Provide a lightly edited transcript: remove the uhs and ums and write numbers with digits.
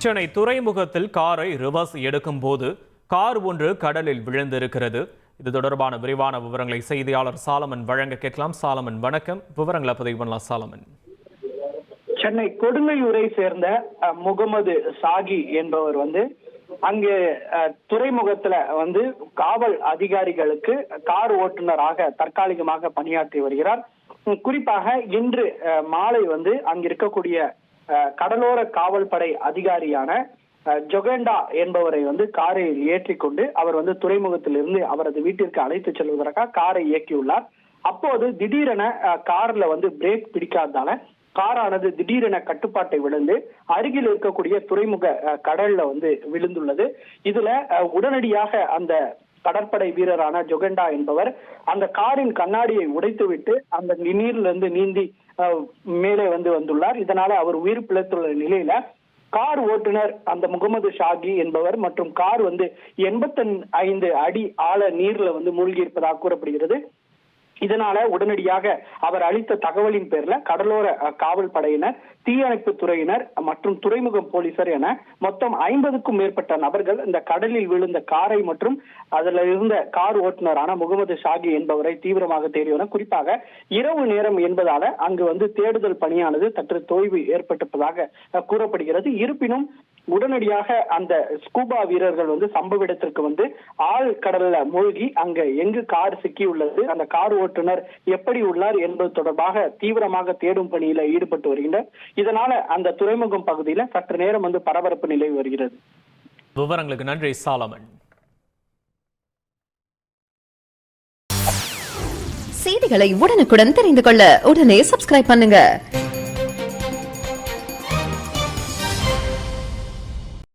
சென்னை துறைமுகத்தில் காரை ரிவர்ஸ் எடுக்கும் போது கார் ஒன்று கடலில் விழுந்திருக்கிறது. இது தொடர்பான விரிவான விவரங்களை செய்தியாளர் சாலமன் வழங்க கேட்கலாம். சாலமன், வணக்கம். விவரங்களை பதிவு பண்ணலாம். சாலமன், சென்னை கொடுங்கையூரை சேர்ந்த முகமது சாகி என்பவர் அங்கே துறைமுகத்துல காவல் அதிகாரிகளுக்கு கார் ஓட்டுநராக தற்காலிகமாக பணியாற்றி வருகிறார். குறிப்பாக இன்று மாலை அங்க இருக்கக்கூடிய கடலோர காவல் படை அதிகாரியான ஜொகண்டா என்பவரை காரில் ஏற்றிக்கொண்டு அவர் துறைமுகத்திலிருந்து அவரது வீட்டிற்கு அழைத்து செல்வதற்காக காரை இயக்கியுள்ளார். அப்போது திடீரென கார்ல பிரேக் பிடிக்காததால காரானது திடீரென கட்டுப்பாட்டை விழுந்து அருகில் இருக்கக்கூடிய துறைமுக கடல்ல விழுந்துள்ளது. இதுல உடனடியாக அந்த கடற்படை வீரரான ஜொகண்டா என்பவர் அந்த காரின் கண்ணாடியை உடைத்துவிட்டு அந்த நீரிலிருந்து நீந்தி மேலே வந்துள்ளார். இதனால அவர் உயிர் பிழைத்துள்ள நிலையில கார் ஓட்டுநர் அந்த முகமது ஷாகி என்பவர் மற்றும் கார் 85 அடி ஆழ நீர்ல மூழ்கி இருப்பதாக கூறப்படுகிறது. இதனால உடனடியாக அவர் அளித்த தகவலின் பேர்ல கடலோர காவல் படையினர், தீயணைப்பு துறையினர் மற்றும் துறைமுக போலீசார் என மொத்தம் 50க்கும் மேற்பட்ட நபர்கள் இந்த கடலில் விழுந்த காரை மற்றும் அதுல இருந்த கார் ஓட்டுநரான முகமது ஷாகி என்பவரை தீவிரமாக தேடினர். குறிப்பாக இரவு நேரம் என்பதால அங்கு தேடுதல் பணியானது சற்று தொய்வு ஏற்பட்டிருப்பதாக கூறப்படுகிறது. இருப்பினும் உடனடியாக அந்த ஸ்கூபா வீரர்கள் சம்பவ இடத்திற்கு ஆழ் கடல்ல மூழ்கி அங்க எங்கு கார் சிக்கியுள்ளது, அந்த கார் ஓட்டுநர் எப்படி உள்ளார் என்பது தொடர்பாக தீவிரமாக தேடும் பணியில ஈடுபட்டு வருகின்றனர். இதனால அந்த துறைமுகம் பகுதியில சற்று நேரம் பரபரப்பு நிலவி வருகிறது. விவரங்களுக்கு நன்றி சாலமன். செய்திகளை உடனுக்குடன் தெரிந்து கொள்ள உடனே சப்ஸ்கிரைப் பண்ணுங்க.